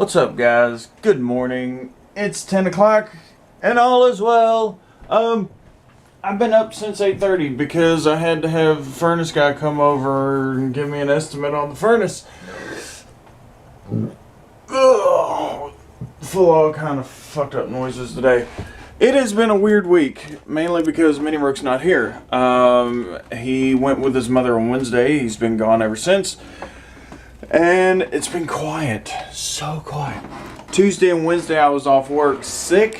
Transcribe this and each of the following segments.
What's up, guys? Good morning. It's 10 o'clock and all is well. I've been up since 8:30 because I had to have the furnace guy come over and give me an estimate on the furnace. Ugh, full of all kind of fucked up noises today. It has been a weird week, mainly because Mini Rook's not here. He went with his mother on Wednesday. He's been gone ever since. And it's been quiet. So quiet. Tuesday and Wednesday I was off work sick,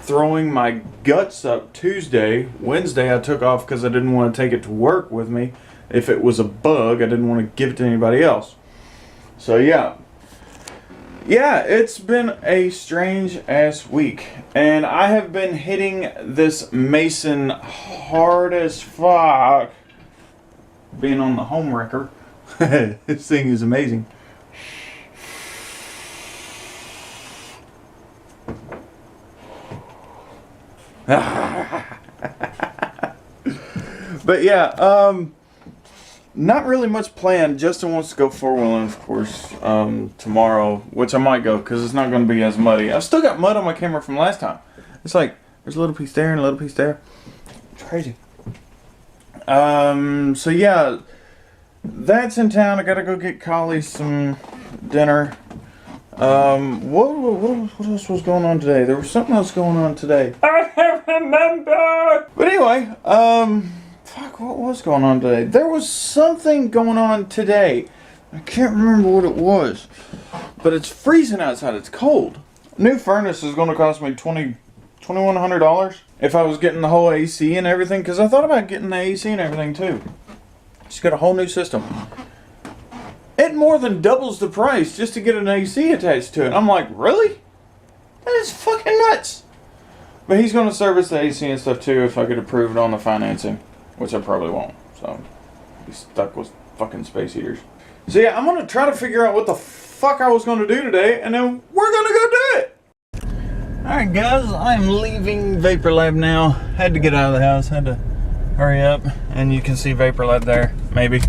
throwing my guts up Tuesday. Wednesday I took off because I didn't want to take it to work with me. If it was a bug, I didn't want to give it to anybody else. So yeah. Yeah, it's been a strange ass week. And I have been hitting this Mason hard as fuck. Being on the home wrecker. This thing is amazing. But yeah, not really much planned. Justin wants to go four-wheeling, of course, tomorrow, which I might go because it's not going to be as muddy. I've still got mud on my camera from last time. It's like there's a little piece there and a little piece there. It's crazy. So yeah. That's in town. I gotta go get Collie some dinner. What else was going on today? There was something else going on today. I can't remember. But anyway, fuck, what was going on today? There was something going on today. I can't remember what it was. But it's freezing outside. It's cold. New furnace is gonna cost me $2,100 if I was getting the whole AC and everything. Because I thought about getting the AC and everything too. She's got a whole new system. It more than doubles the price just to get an AC attached to it. I'm like, really? That is fucking nuts. But he's going to service the AC and stuff too if I get approved on the financing. Which I probably won't. So, be stuck with fucking space heaters. So yeah, I'm going to try to figure out what the fuck I was going to do today. And then we're going to go do it. Alright guys, I'm leaving Vapor Lab now. Had to get out of the house. Had to hurry up, and you can see Vapor Lab there, maybe,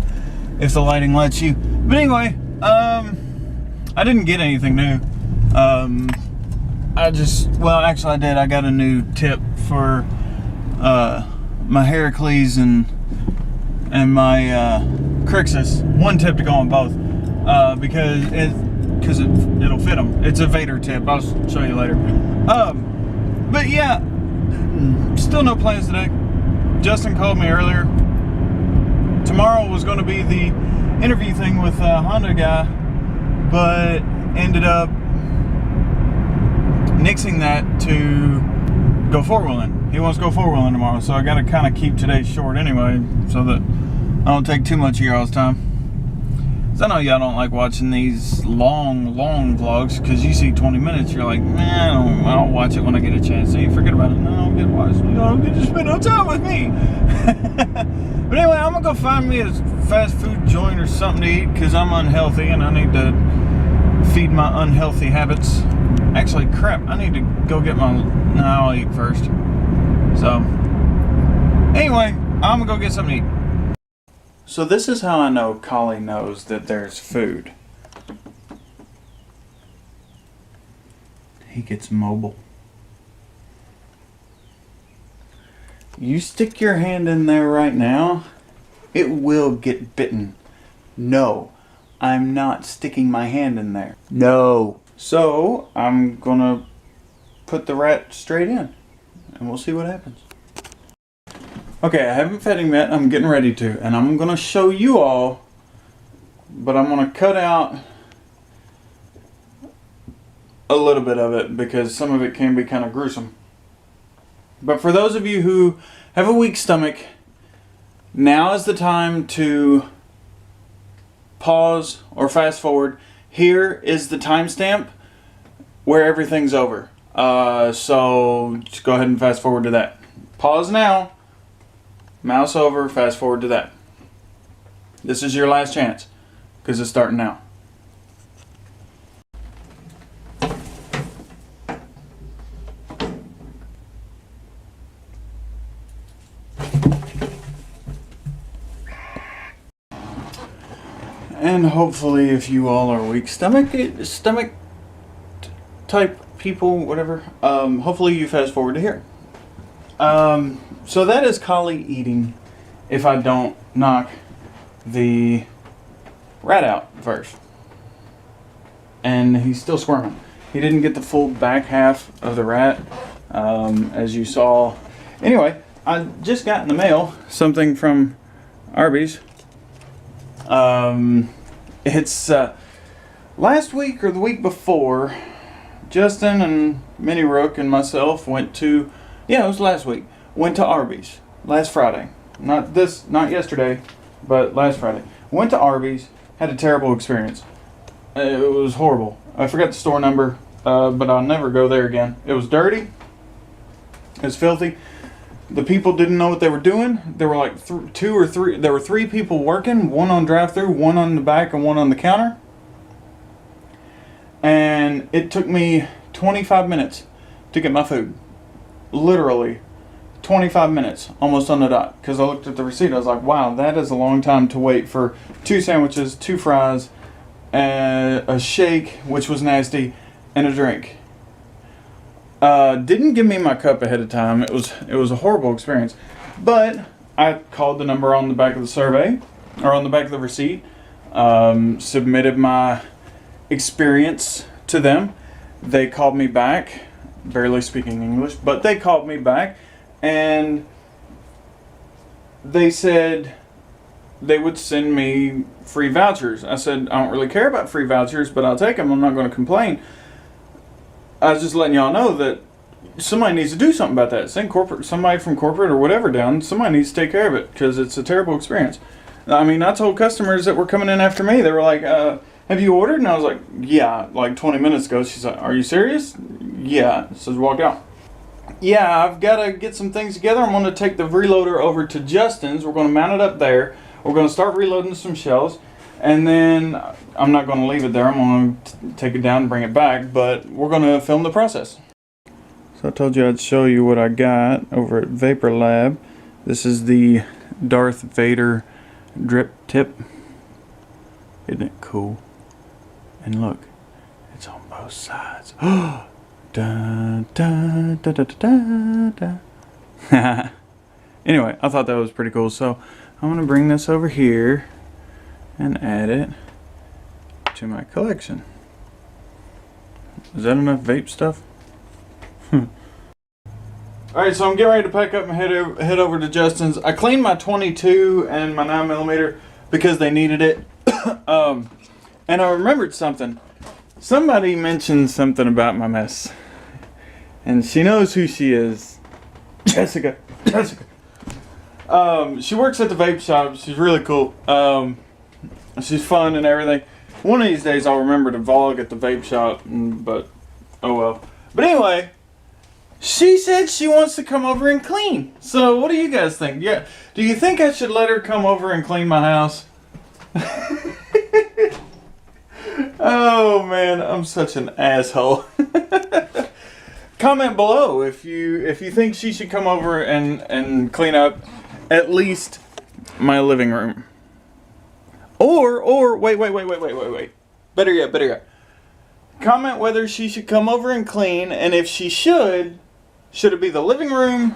if the lighting lets you. But anyway, I didn't get anything new. Well, actually I did. I got a new tip for my Heracles and my Crixus. One tip to go on both, because it'll fit them. It's a Vader tip. I'll show you later. But yeah, still no plans today. Justin called me earlier. Tomorrow was going to be the interview thing with a Honda guy, but ended up nixing that to go four-wheeling. He wants to go four-wheeling tomorrow, so I got to kind of keep today short anyway, so that I don't take too much of y'all's time. Because I know y'all don't like watching these long vlogs, because you see 20 minutes, you're like, man, I'll watch it when I get a chance. So you forget about it. No, I don't get to watch it. You don't get to spend no time with me. But anyway, I'm going to go find me a fast food joint or something to eat, because I'm unhealthy and I need to feed my unhealthy habits. Actually, crap, I need to go get my... No, I'll eat first. So, anyway, I'm going to go get something to eat. So this is how I know Collie knows that there's food. He gets mobile. You stick your hand in there right now, it will get bitten. No, I'm not sticking my hand in there. No. So I'm gonna put the rat straight in and we'll see what happens. Okay, I haven't fed him yet. I'm getting ready to. And I'm going to show you all. But I'm going to cut out a little bit of it, because some of it can be kind of gruesome. But for those of you who have a weak stomach, now is the time to pause or fast forward. Here is the timestamp where everything's over. So just go ahead and fast forward to that. Pause now. Mouse over, fast forward to that. This is your last chance, because it's starting now. And hopefully, if you all are weak stomach, type people, whatever, hopefully you fast forward to here. So that is Collie eating if I don't knock the rat out first. And he's still squirming. He didn't get the full back half of the rat, as you saw. Anyway, I just got in the mail something from Arby's. It's last week or the week before, Justin and Minnie Rook and myself went to, yeah, it was last week, went to Arby's last Friday. Not yesterday, but last Friday. Went to Arby's, had a terrible experience. It was horrible. I forgot the store number, but I'll never go there again. It was dirty. It was filthy. The people didn't know what they were doing. There were like there were three people working, one on drive-thru, one on the back, and one on the counter. And it took me 25 minutes to get my food. Literally 25 minutes, almost on the dot. Because I looked at the receipt, I was like, wow, that is a long time to wait for 2 sandwiches, 2 fries, a shake, which was nasty, and a drink. Didn't give me my cup ahead of time. It was a horrible experience. But I called the number on the back of the survey, or on the back of the receipt, submitted my experience to them. They called me back, barely speaking English, but they called me back, and they said they would send me free vouchers. I said, I don't really care about free vouchers, but I'll take them. I'm not going to complain. I was just letting y'all know that somebody needs to do something about that. Send somebody from corporate or whatever down. Somebody needs to take care of it because it's a terrible experience. I mean, I told customers that were coming in after me, they were like, have you ordered? And I was like, yeah, like 20 minutes ago. She's like, are you serious? Yeah. So walk out. Yeah, I've got to get some things together. I'm going to take the reloader over to Justin's. We're going to mount it up there. We're going to start reloading some shells. And then I'm not going to leave it there. I'm going to take it down and bring it back. But we're going to film the process. So I told you I'd show you what I got over at Vapor Lab. This is the Darth Vader drip tip. Isn't it cool? And look, it's on both sides. da, da, da, da, da, da. Anyway, I thought that was pretty cool. So I'm going to bring this over here and add it to my collection. Is that enough vape stuff? Alright, so I'm getting ready to pack up and head over to Justin's. I cleaned my 22 and my 9mm because they needed it. And I remembered something. Somebody mentioned something about my mess. And she knows who she is. Jessica. She works at the vape shop. She's really cool. She's fun and everything. One of these days I'll remember to vlog at the vape shop, but oh well. But anyway, she said she wants to come over and clean. So what do you guys think? Yeah, do you think I should let her come over and clean my house? Oh man, I'm such an asshole. Comment below if you think she should come over and clean up at least my living room. Or wait. Better yet. Comment whether she should come over and clean, and if she should it be the living room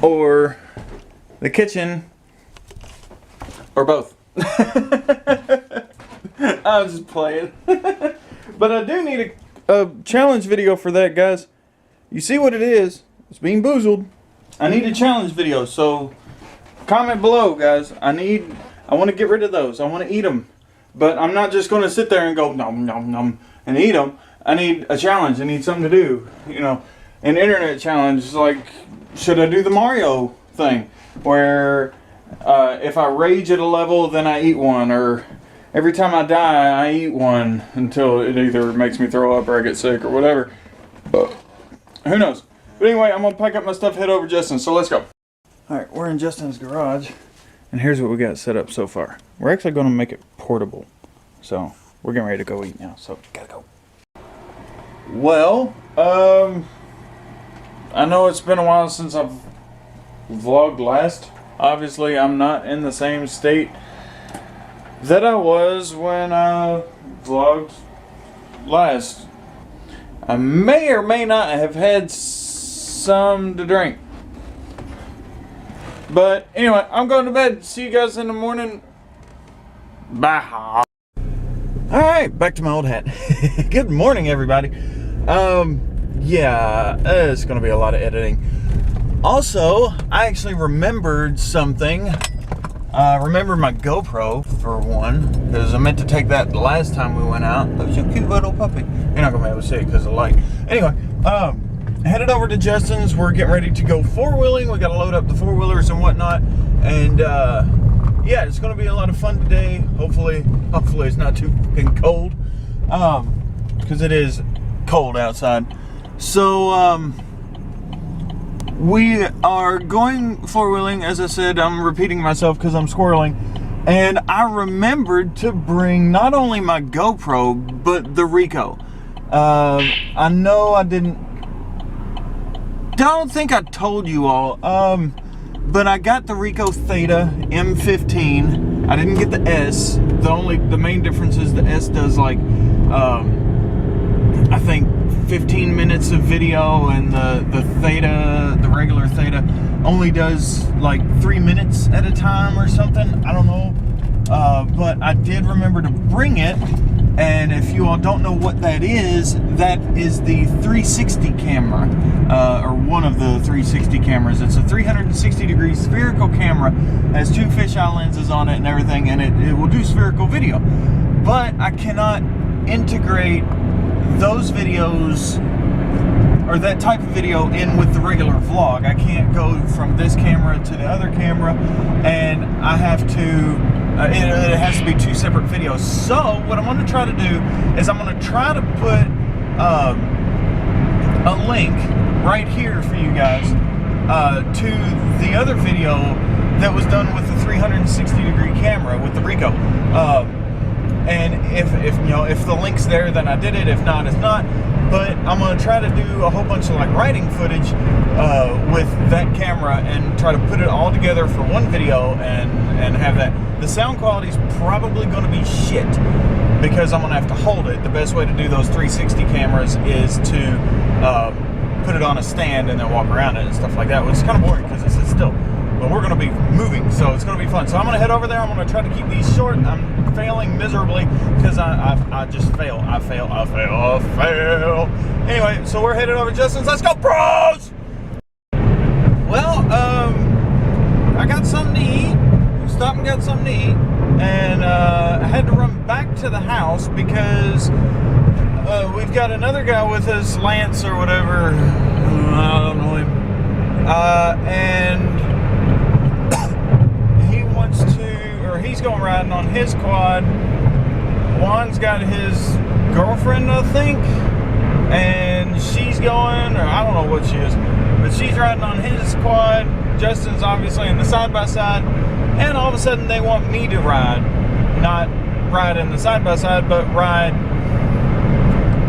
or the kitchen or both? I was just playing. But I do need a challenge video for that, guys. You see what it is? It's Bean Boozled. I need a challenge video, so comment below, guys. I want to get rid of those. I want to eat them. But I'm not just going to sit there and go nom nom nom and eat them. I need a challenge. I need something to do. You know, an internet challenge, like, should I do the Mario thing? Where if I rage at a level, then I eat one. Or every time I die, I eat one until it either makes me throw up or I get sick or whatever. But who knows? But anyway, I'm going to pack up my stuff, head over to Justin. So let's go. Alright, we're in Justin's garage. And here's what we got set up so far. We're actually going to make it portable. So we're getting ready to go eat now. So gotta go. Well, I know it's been a while since I've vlogged last. Obviously, I'm not in the same state that I was when I vlogged last. I may or may not have had some to drink. But anyway, I'm going to bed. See you guys in the morning. Bye. Alright, back to my old hat. Good morning, everybody. Yeah, it's going to be a lot of editing. Also, I actually remembered something. Remember my GoPro, for one, because I meant to take that the last time we went out. That was a cute little puppy. You're not going to be able to see it because of the light. Anyway, headed over to Justin's. We're getting ready to go four-wheeling. We got to load up the four-wheelers and whatnot. And, yeah, it's going to be a lot of fun today. Hopefully it's not too fucking cold. Because it is cold outside. So, we are going four-wheeling. As I said, I'm repeating myself because I'm squirreling. And I remembered to bring not only my GoPro, but the Rico. I know I don't think I told you all, but I got the Rico Theta M15. I didn't get the S. The main difference is the S does like, I think 15 minutes of video, and the Theta, the regular Theta, only does like 3 minutes at a time or something. I don't know, but I did remember to bring it. And if you all don't know what that is the 360 camera, or one of the 360 cameras. It's a 360 degree spherical camera, has two fisheye lenses on it and everything, and it will do spherical video. But I cannot integrate those videos, or that type of video, in with the regular vlog. I can't go from this camera to the other camera, and I have to, it has to be two separate videos. So what I'm going to try to do is I'm going to try to put a link right here for you guys to the other video that was done with the 360 degree camera with the Rico. And if you know, if the link's there, then I did it. If not, it's not. But I'm going to try to do a whole bunch of like riding footage with that camera and try to put it all together for one video and have that. The sound quality is probably going to be shit because I'm going to have to hold it. The best way to do those 360 cameras is to put it on a stand and then walk around it and stuff like that, which is kind of boring because it's still. But we're going to be moving, so it's going to be fun. So I'm going to head over there. I'm going to try to keep these short. I'm failing miserably because I just fail. I fail. Anyway, so we're headed over to Justin's. Let's go, bros! Well, I got something to eat. Stopped and got something to eat. And I had to run back to the house because we've got another guy with us, Lance or whatever. I don't know him. And he's going riding on his quad. Juan's got his girlfriend, I think, and she's going, or I don't know what she is, but she's riding on his quad. Justin's obviously in the side-by-side, and all of a sudden they want me to ride. Not ride in the side-by-side, but ride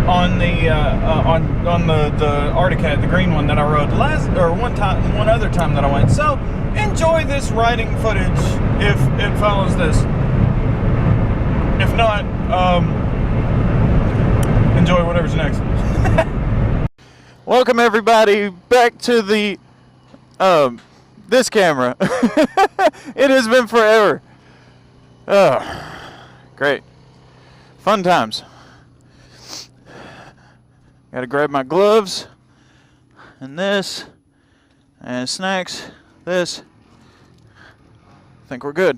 on the on the Arctic, the green one that I rode one other time that I went. So enjoy this riding footage if it follows this. If not, enjoy whatever's next. Welcome everybody back to the this camera. It has been forever. Great. Fun times. Gotta grab my gloves and this and snacks, this. I think we're good.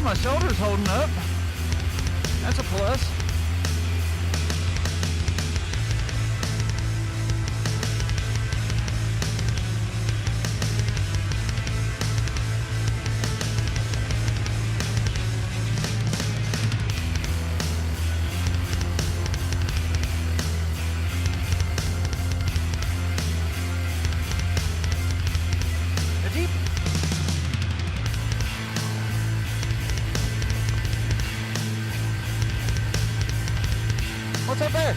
Well, my shoulder's holding up. That's a plus. What's up there?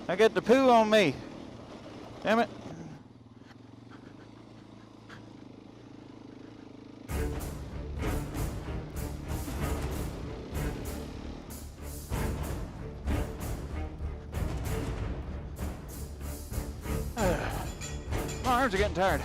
I got the poo on me. Damn it. My arms are getting tired.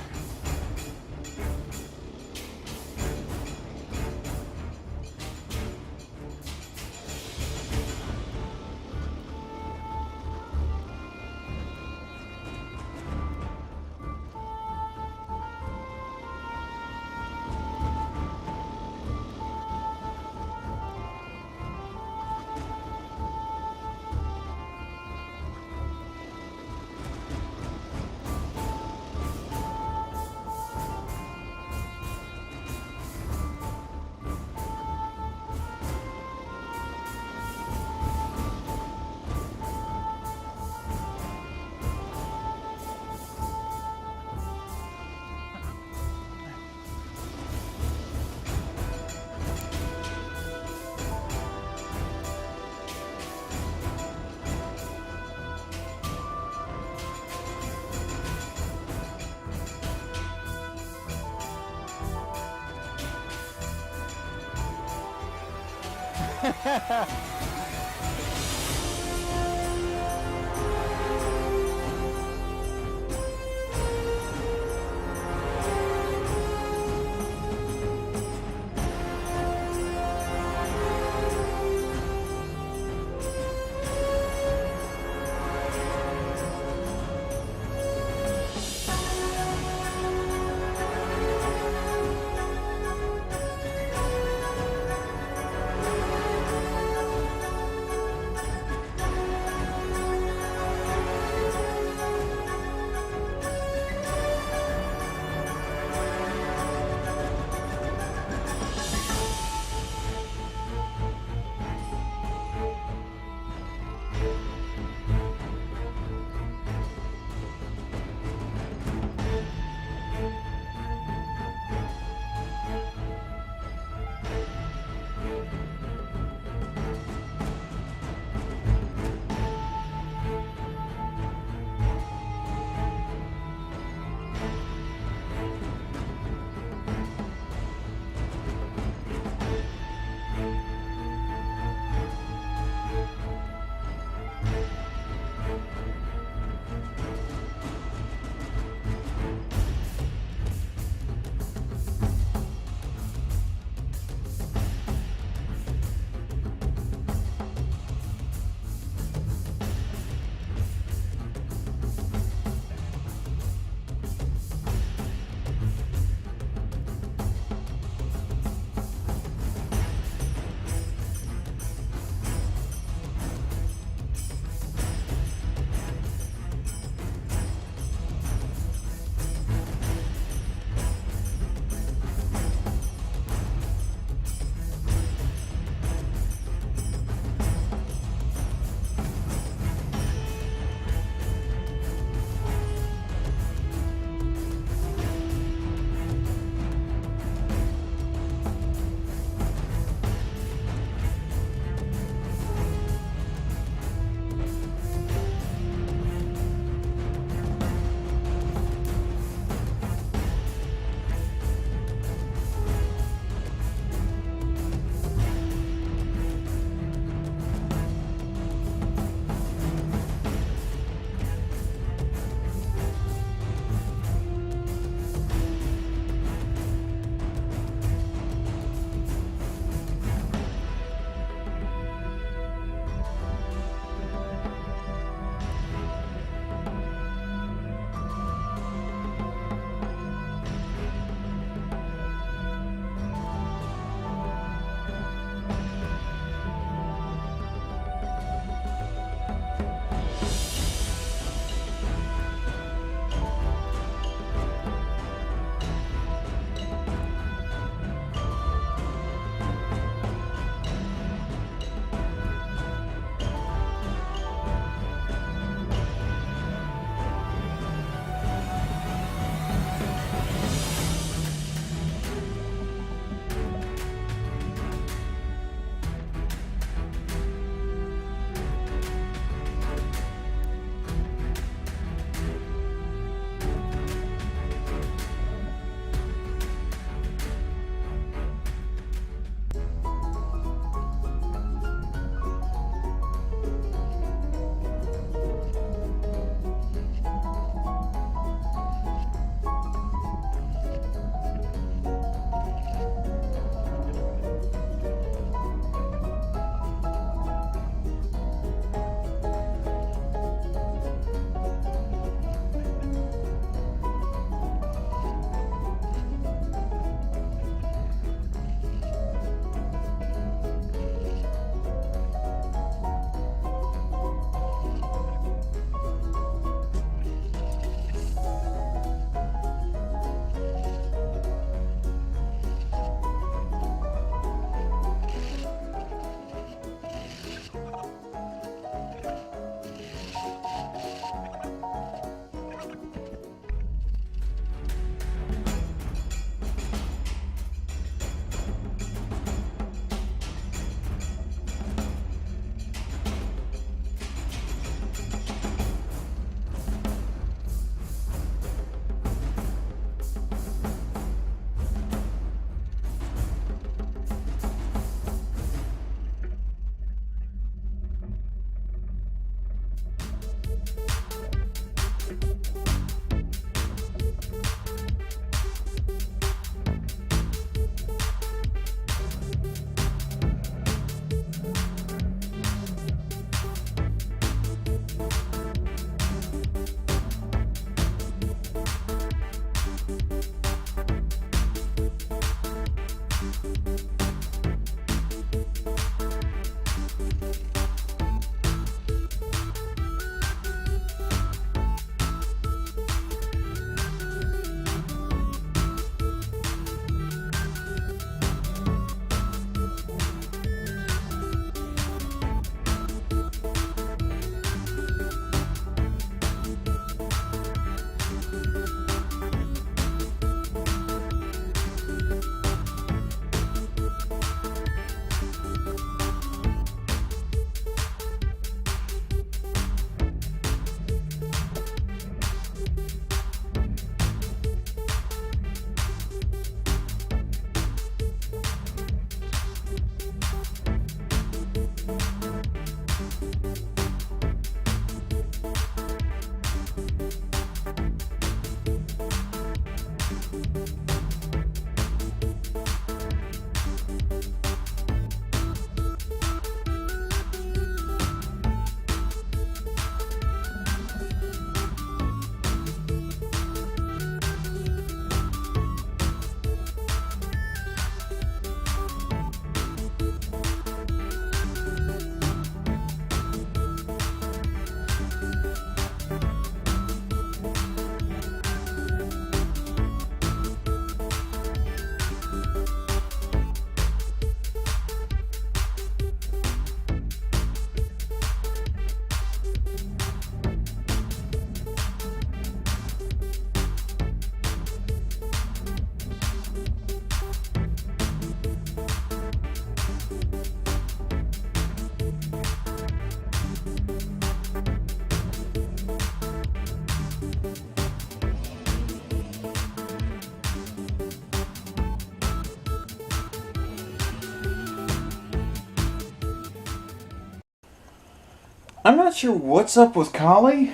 I'm not sure what's up with Collie,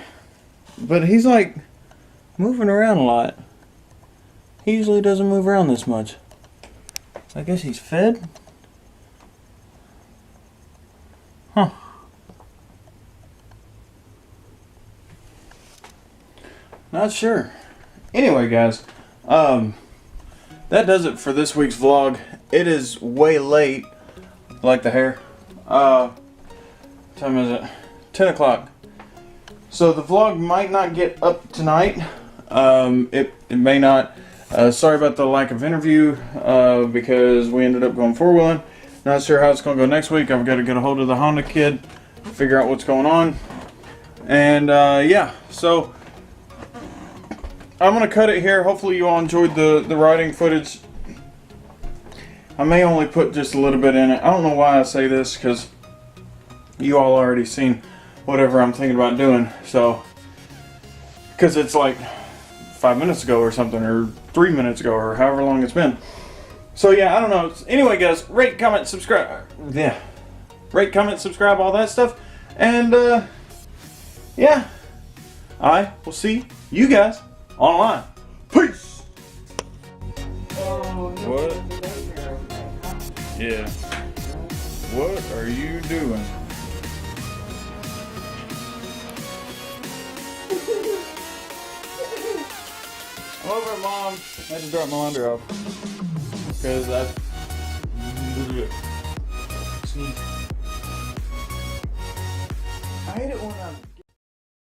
but he's like moving around a lot. He usually doesn't move around this much. I guess he's fed? Huh. Not sure. Anyway, guys, that does it for this week's vlog. It is way late. Like the hair. What time is it? 10 o'clock. So the vlog might not get up tonight. It may not. Sorry about the lack of interview because we ended up going four-wheeling. Not sure how it's going to go next week. I've got to get a hold of the Honda kid, figure out what's going on. And yeah, so I'm going to cut it here. Hopefully you all enjoyed the riding footage. I may only put just a little bit in it. I don't know why I say this, because you all already seen whatever I'm thinking about doing. So, because it's like 5 minutes ago or something, or 3 minutes ago, or however long it's been. So yeah, I don't know. Anyway, guys, rate, comment, subscribe. Yeah, rate, comment, subscribe, all that stuff. And yeah, I will see you guys online. Peace. What? Yeah. What are you doing? I'm over at Mom. I had to drop my laundry off because I